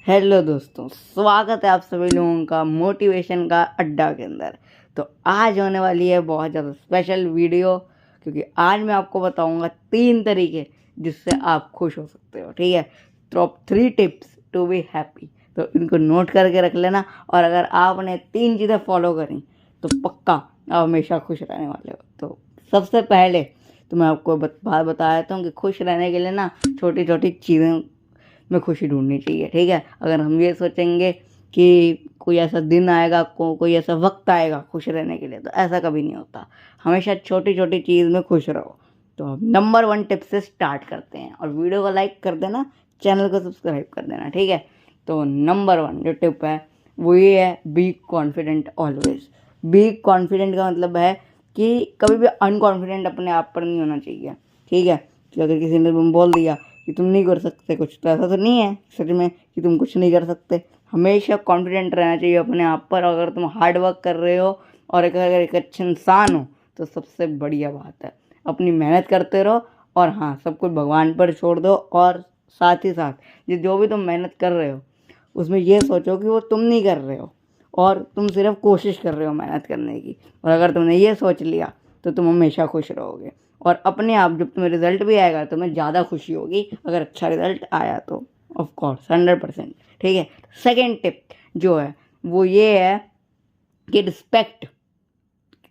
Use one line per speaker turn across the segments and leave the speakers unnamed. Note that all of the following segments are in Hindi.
हेलो दोस्तों, स्वागत है आप सभी लोगों का मोटिवेशन का अड्डा के अंदर। तो आज होने वाली है बहुत ज़्यादा स्पेशल वीडियो, क्योंकि आज मैं आपको बताऊंगा 3 तरीके जिससे आप खुश हो सकते हो। ठीक है, top 3 tips to be happy. तो इनको नोट करके रख लेना, और अगर आपने 3 चीज़ें फॉलो करी तो पक्का आप हमेशा खुश रहने वाले हो। तो सबसे पहले तो मैं आपको बात बता देता हूँ कि खुश रहने के लिए ना छोटी छोटी चीज़ें में खुशी ढूंढनी चाहिए। ठीक है, अगर हम ये सोचेंगे कि कोई ऐसा दिन आएगा, कोई ऐसा वक्त आएगा खुश रहने के लिए, तो ऐसा कभी नहीं होता। हमेशा छोटी छोटी चीज़ में खुश रहो। तो हम नंबर 1 टिप से स्टार्ट करते हैं, और वीडियो को लाइक कर देना, चैनल को सब्सक्राइब कर देना। ठीक है, तो नंबर 1 जो टिप है वो ये है, be confident always. Be confident का मतलब है कि कभी भी अनकॉन्फिडेंट अपने आप पर नहीं होना चाहिए। ठीक है, कि अगर किसी ने तुम बोल दिया कि तुम नहीं कर सकते कुछ, तो ऐसा तो नहीं है सच में कि तुम कुछ नहीं कर सकते। हमेशा कॉन्फिडेंट रहना चाहिए अपने आप पर। अगर तुम हार्ड वर्क कर रहे हो और अगर एक अच्छे इंसान हो तो सबसे बढ़िया बात है। अपनी मेहनत करते रहो, और हाँ, सब कुछ भगवान पर छोड़ दो। और साथ ही साथ ये जो भी तुम मेहनत कर रहे हो उसमें ये सोचो कि वो तुम नहीं कर रहे हो, और तुम सिर्फ कोशिश कर रहे हो मेहनत करने की। और अगर तुमने ये सोच लिया तो तुम हमेशा खुश रहोगे। और अपने आप जब तुम्हें रिजल्ट भी आएगा तो तुम्हें ज़्यादा खुशी होगी, अगर अच्छा रिजल्ट आया तो ऑफ कोर्स 100%। ठीक है, सेकेंड टिप जो है वो ये है कि रिस्पेक्ट।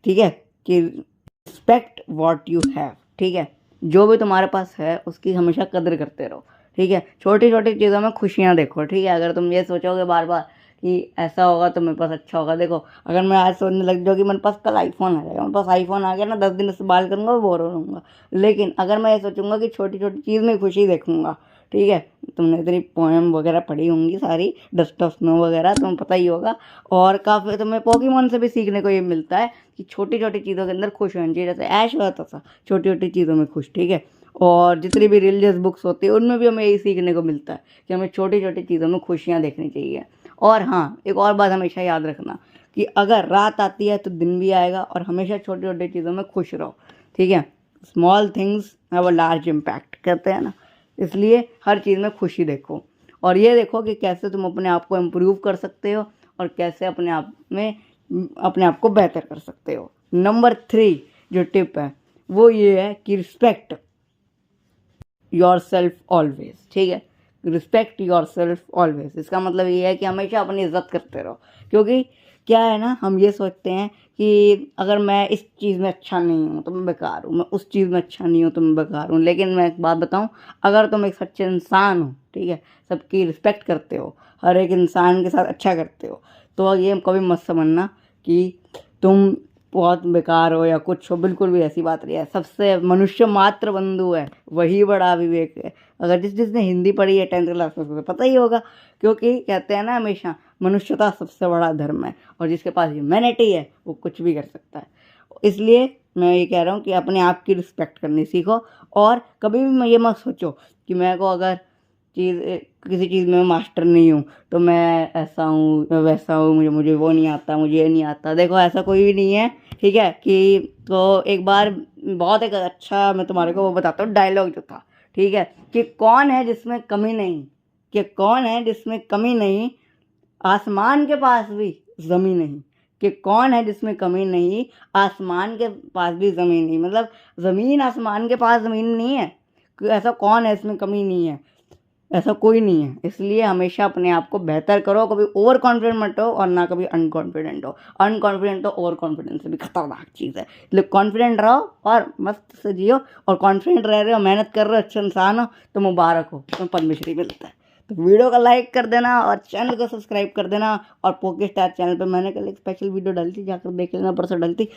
ठीक है, कि रिस्पेक्ट व्हाट यू हैव। ठीक है, जो भी तुम्हारे पास है उसकी हमेशा कदर करते रहो। ठीक है, छोटी छोटी चीज़ों में खुशियाँ देखो। ठीक है, अगर तुम ये सोचोगे बार बार कि ऐसा होगा तो मेरे पास अच्छा होगा, देखो अगर मैं आज सोचने लग जाऊँ कि मेरे पास कल आईफोन आ जाएगा, मेरे पास आईफोन आ गया ना, 10 दिन इस्तेमाल करूँगा, बोर हो जाऊँगा। लेकिन अगर मैं ये सोचूंगा कि छोटी छोटी चीज़ में खुशी देखूंगा। ठीक है, तुमने इतनी पोएम वगैरह पढ़ी होंगी सारी, डस्ट ऑफ स्नो वगैरह, तुम्हें पता ही होगा। और काफ़ी तुम्हें पोकेमॉन से भी सीखने को ये मिलता है कि छोटी छोटी चीज़ों के अंदर खुश होना चाहिए। जैसे ऐश होता था छोटी छोटी चीज़ों में खुश। ठीक है, और जितनी भी रिलीजियस बुक्स होती है उनमें भी हमें यही सीखने को मिलता है कि हमें छोटी छोटी चीज़ों में खुशियाँ देखनी चाहिए। और हाँ, एक और बात हमेशा याद रखना कि अगर रात आती है तो दिन भी आएगा, और हमेशा छोटी छोटी चीज़ों में खुश रहो। ठीक है, small things have a large impact कहते हैं ना, इसलिए हर चीज़ में खुशी देखो। और ये देखो कि कैसे तुम अपने आप को इम्प्रूव कर सकते हो, और कैसे अपने आप को बेहतर कर सकते हो। नंबर 3 जो टिप है वो ये है कि रिस्पेक्ट योर सेल्फ ऑलवेज। ठीक है, रिस्पेक्ट योर सेल्फ ऑलवेज, इसका मतलब ये है कि हमेशा अपनी इज्जत करते रहो। क्योंकि क्या है ना, हम ये सोचते हैं कि अगर मैं इस चीज़ में अच्छा नहीं हूँ तो मैं बेकार हूँ, मैं उस चीज़ में अच्छा नहीं हूँ तो मैं बेकार हूँ। लेकिन मैं एक बात बताऊँ, अगर तुम एक सच्चे इंसान हो, ठीक है, सबकी रिस्पेक्ट करते हो, हर एक इंसान के साथ अच्छा करते हो, तो ये कभी मत समझना कि तुम बहुत बेकार हो या कुछ हो। बिल्कुल भी ऐसी बात नहीं है। सबसे मनुष्य मात्र बंधु है, वही बड़ा विवेक है। अगर जिसने हिंदी पढ़ी है 10th क्लास में उसको पता ही होगा, क्योंकि कहते हैं ना हमेशा मनुष्यता सबसे बड़ा धर्म है, और जिसके पास ह्यूमैनिटी है वो कुछ भी कर सकता है। इसलिए मैं ये कह रहा हूँ कि अपने आप की रिस्पेक्ट करनी सीखो। और कभी भी मैं ये मत सोचो कि मैं को अगर चीज़ किसी चीज़ में मास्टर नहीं हूँ तो मैं ऐसा हूँ, मैं वैसा हूँ, मुझे वो नहीं आता, मुझे ये नहीं आता। देखो ऐसा कोई भी नहीं है। ठीक है, कि तो एक बार बहुत एक अच्छा मैं तुम्हारे को वो बताता हूँ डायलॉग जो था। ठीक है, कि कौन है जिसमें कमी नहीं, कि कौन है जिसमें कमी नहीं, आसमान के पास भी ज़मीन नहीं। कि कौन है जिसमें कमी नहीं, आसमान के पास भी ज़मीन नहीं। मतलब ज़मीन आसमान के पास ज़मीन नहीं है, कि ऐसा कौन है इसमें कमी नहीं है, ऐसा कोई नहीं है। इसलिए हमेशा अपने आप को बेहतर करो, कभी ओवर कॉन्फिडेंट मत हो और ना कभी अनकॉन्फिडेंट हो। अनकॉन्फिडेंट तो ओवर कॉन्फिडेंस से भी खतरनाक चीज़ है। इसलिए कॉन्फिडेंट रहो और मस्त से जियो। और कॉन्फिडेंट रह रहे हो, मेहनत कर रहे हो, अच्छे इंसान हो तो मुबारक हो, तुम्हें पद्मश्री मिलता है। तो वीडियो को लाइक कर देना और चैनल को सब्सक्राइब कर देना। और पोके स्टार चैनल पर मैंने कल एक स्पेशल वीडियो डाली थी, जाकर देख लेना, परसों डाली थी।